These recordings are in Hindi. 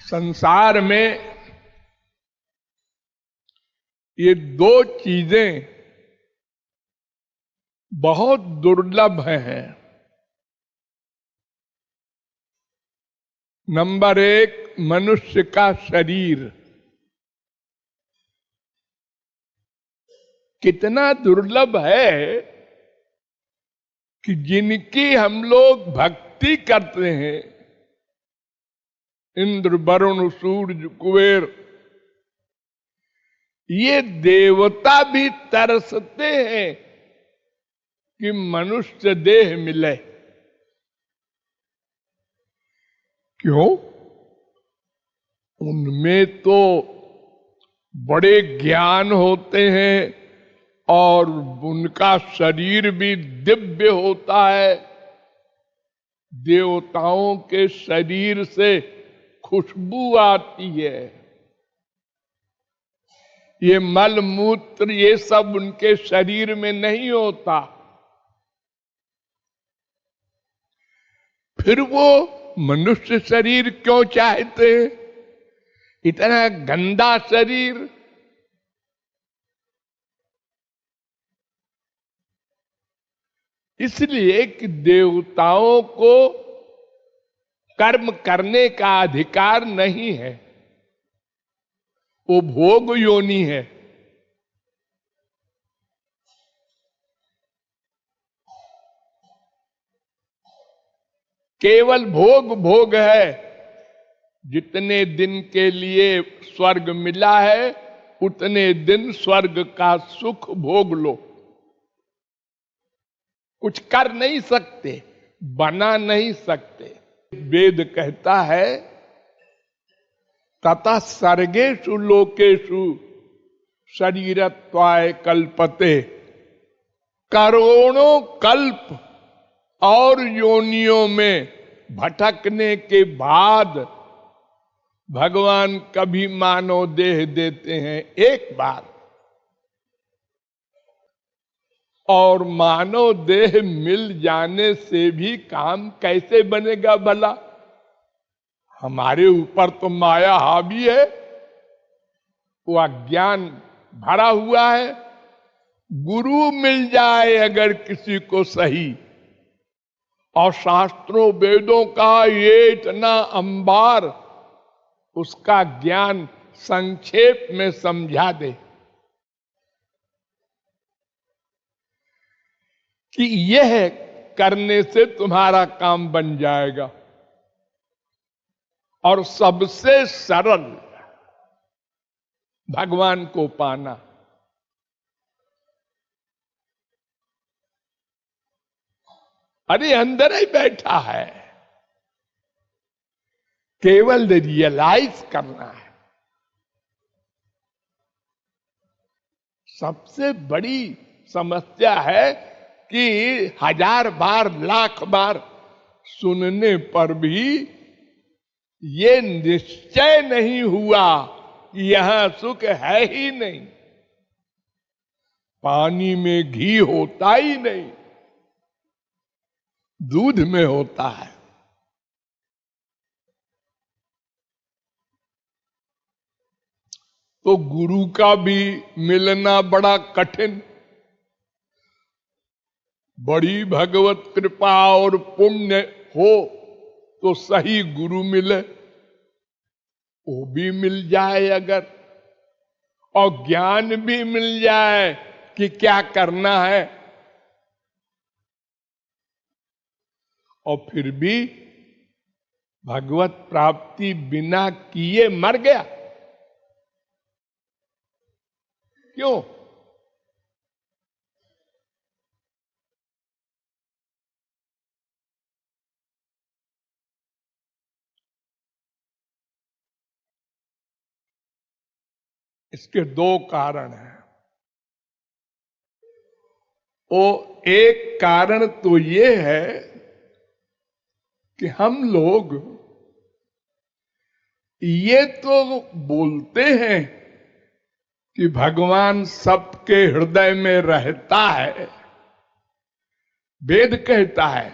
संसार में ये दो चीजें बहुत दुर्लभ हैं। नंबर एक, मनुष्य का शरीर कितना दुर्लभ है कि जिनकी हम लोग भक्ति करते हैं, इंद्र, वरुण, सूर्य, कुबेर, ये देवता भी तरसते हैं कि मनुष्य देह मिले। क्यों? उनमें तो बड़े ज्ञान होते हैं और उनका शरीर भी दिव्य होता है। देवताओं के शरीर से खुशबू आती है। ये मल मूत्र ये सब उनके शरीर में नहीं होता। फिर वो मनुष्य शरीर क्यों चाहते हैं? इतना गंदा शरीर। इसलिए कि देवताओं को कर्म करने का अधिकार नहीं है, वो भोग योनि है। केवल भोग भोग है। जितने दिन के लिए स्वर्ग मिला है उतने दिन स्वर्ग का सुख भोग लो। कुछ कर नहीं सकते, बना नहीं सकते। वेद कहता है ततः सर्गेषु लोकेषु शरीरत्वाय कल्पते। करोड़ों कल्प और योनियों में भटकने के बाद भगवान कभी मानव देह देते हैं एक बार। और मानव देह मिल जाने से भी काम कैसे बनेगा भला? हमारे ऊपर तो माया हावी है, वो अज्ञान भरा हुआ है। गुरु मिल जाए अगर किसी को सही, और शास्त्रों वेदों का ये इतना अंबार उसका ज्ञान संक्षेप में समझा दे कि यह करने से तुम्हारा काम बन जाएगा। और सबसे सरल भगवान को पाना। अरे अंदर ही बैठा है, केवल रियलाइज करना है। सबसे बड़ी समस्या है कि 1000 बार लाख बार सुनने पर भी ये निश्चय नहीं हुआ कि यहां सुख है ही नहीं। पानी में घी होता ही नहीं, दूध में होता है। तो गुरु का भी मिलना बड़ा कठिन। बड़ी भगवत कृपा और पुण्य हो तो सही गुरु मिले, वो भी मिल जाए अगर, और ज्ञान भी मिल जाए कि क्या करना है, और फिर भी भगवत प्राप्ति बिना किए मर गया। क्यों? इसके दो कारण हैं। वो एक कारण तो ये है कि हम लोग ये तो बोलते हैं कि भगवान सबके हृदय में रहता है। वेद कहता है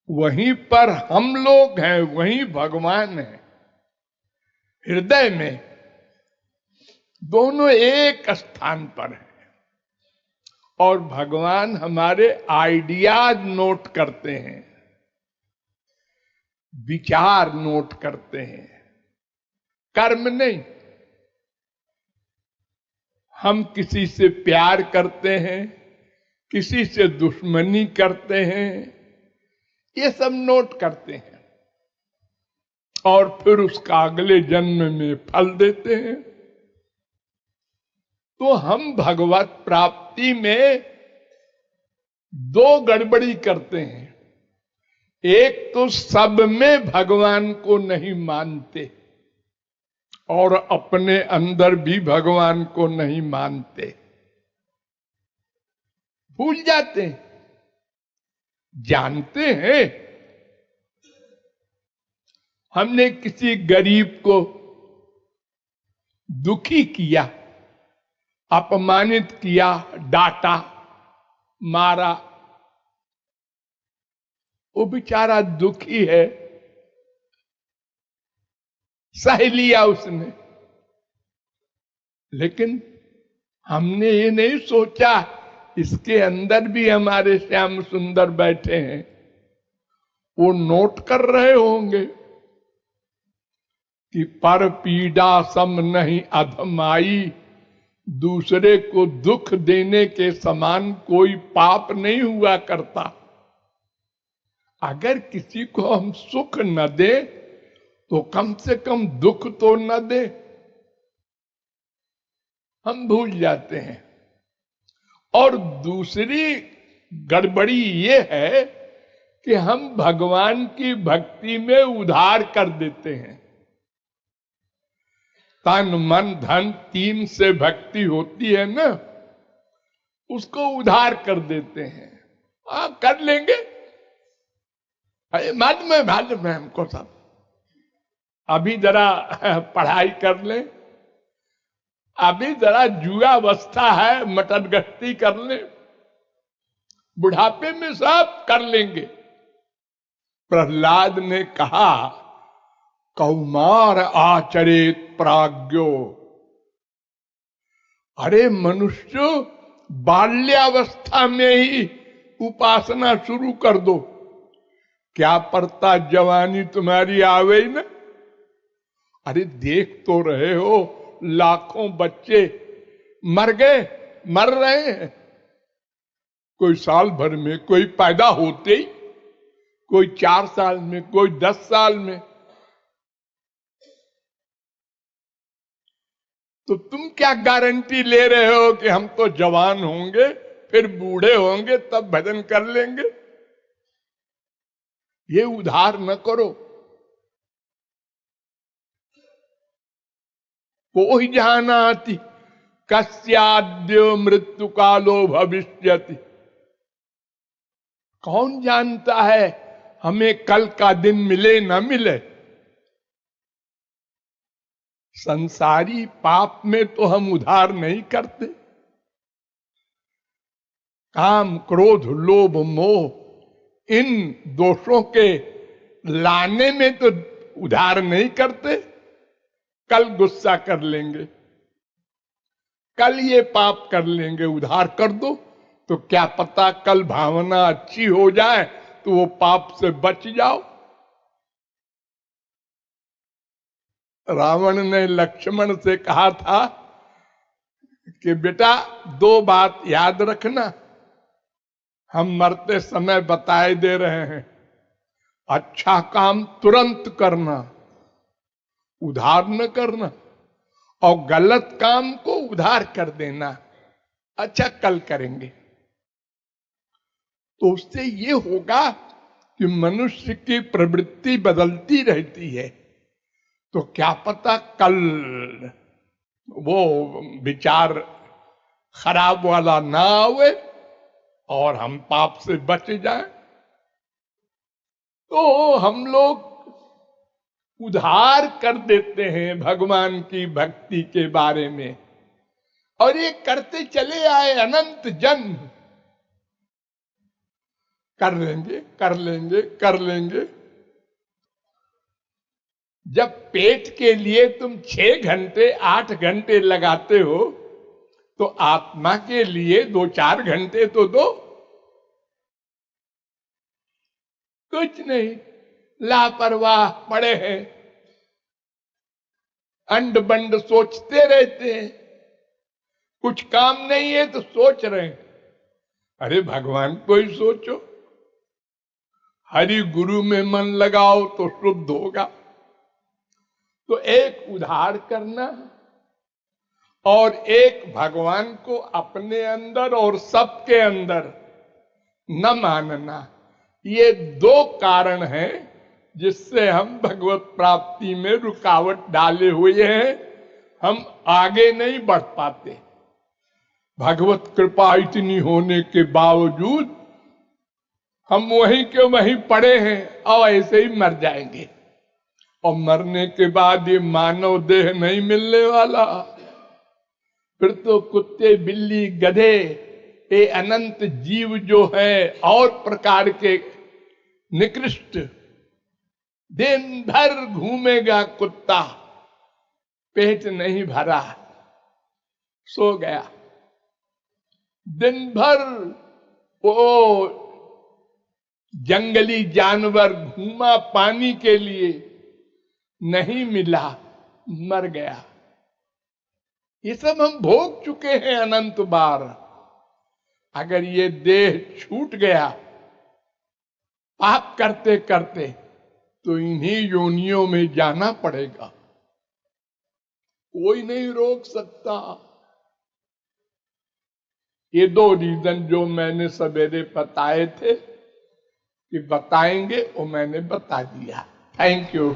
वहीं पर हम लोग हैं, वहीं भगवान है। हृदय में दोनों एक स्थान पर है। और भगवान हमारे आइडियाज नोट करते हैं, विचार नोट करते हैं, कर्म नहीं। हम किसी से प्यार करते हैं, किसी से दुश्मनी करते हैं, ये सब नोट करते हैं और फिर उसका अगले जन्म में फल देते हैं। तो हम भगवत प्राप्ति में दो गड़बड़ी करते हैं। एक तो सब में भगवान को नहीं मानते और अपने अंदर भी भगवान को नहीं मानते, भूल जाते हैं। जानते हैं हमने किसी गरीब को दुखी किया, अपमानित किया, डांटा, मारा, वो बेचारा दुखी है, सह लिया उसने। लेकिन हमने ये नहीं सोचा इसके अंदर भी हमारे श्याम सुंदर बैठे हैं, वो नोट कर रहे होंगे कि पर पीड़ा सम नहीं अधमाई, दूसरे को दुख देने के समान कोई पाप नहीं हुआ करता। अगर किसी को हम सुख न दे तो कम से कम दुख तो न दे। हम भूल जाते हैं। और दूसरी गड़बड़ी ये है कि हम भगवान की भक्ति में उधार कर देते हैं। तन मन धन तीन से भक्ति होती है ना, उसको उधार कर देते हैं। कर लेंगे, मालूम है हमको सब, अभी जरा पढ़ाई कर लें, अभी जरा जुआ अवस्था है, मटन गश्ती कर लें, बुढ़ापे में सब कर लेंगे। प्रहलाद ने कहा कौमार आचरेत प्राज्ञो, अरे मनुष्य बाल्यावस्था में ही उपासना शुरू कर दो, क्या पड़ता जवानी तुम्हारी आवे न। अरे देख तो रहे हो लाखों बच्चे मर गए, मर रहे हैं, कोई साल भर में, कोई पैदा होते ही, कोई 4 साल में, कोई 10 साल में। तो तुम क्या गारंटी ले रहे हो कि हम तो जवान होंगे, फिर बूढ़े होंगे तब भजन कर लेंगे। ये उधार न करो। को ही जानाति कस्याद्य मृत्यु कालो भविष्यति, कौन जानता है हमें कल का दिन मिले न मिले। संसारी पाप में तो हम उधार नहीं करते। काम क्रोध लोभ मोह इन दोषों के लाने में तो उधार नहीं करते। कल गुस्सा कर लेंगे, कल ये पाप कर लेंगे, उधार कर दो तो क्या पता कल भावना अच्छी हो जाए तो वो पाप से बच जाओ। रावण ने लक्ष्मण से कहा था कि बेटा 2 बात याद रखना, हम मरते समय बताए दे रहे हैं। अच्छा काम तुरंत करना, उधार न करना, और गलत काम को उधार कर देना, अच्छा कल करेंगे। तो उससे ये होगा कि मनुष्य की प्रवृत्ति बदलती रहती है, तो क्या पता कल वो विचार खराब वाला ना आवे और हम पाप से बच जाएं। तो हम लोग उधार कर देते हैं भगवान की भक्ति के बारे में, और ये करते चले आए अनंत जन्म। कर लेंगे कर लेंगे कर लेंगे। जब पेट के लिए तुम 6 घंटे 8 घंटे लगाते हो तो आत्मा के लिए 2-4 घंटे तो दो। कुछ नहीं, लापरवाह पड़े हैं, अंड बंड सोचते रहते हैं। कुछ काम नहीं है तो सोच रहे हैं। अरे भगवान को ही सोचो, हरि गुरु में मन लगाओ तो शुद्ध होगा। तो एक उधार करना और एक भगवान को अपने अंदर और सबके अंदर न मानना, ये 2 कारण हैं जिससे हम भगवत प्राप्ति में रुकावट डाले हुए हैं। हम आगे नहीं बढ़ पाते। भगवत कृपा इतनी होने के बावजूद हम वहीं के वहीं पड़े हैं और ऐसे ही मर जाएंगे। और मरने के बाद ये मानव देह नहीं मिलने वाला। फिर तो कुत्ते बिल्ली गधे ये अनंत जीव जो है और प्रकार के निकृष्ट, दिन भर घूमेगा कुत्ता, पेट नहीं भरा, सो गया। दिन भर वो जंगली जानवर घूमा, पानी के लिए नहीं मिला, मर गया। ये सब हम भोग चुके हैं अनंत बार। अगर ये देह छूट गया पाप करते करते तो इन्हीं योनियों में जाना पड़ेगा, कोई नहीं रोक सकता। ये 2 रीजन जो मैंने सवेरे बताए थे कि बताएंगे वो मैंने बता दिया। Thank you.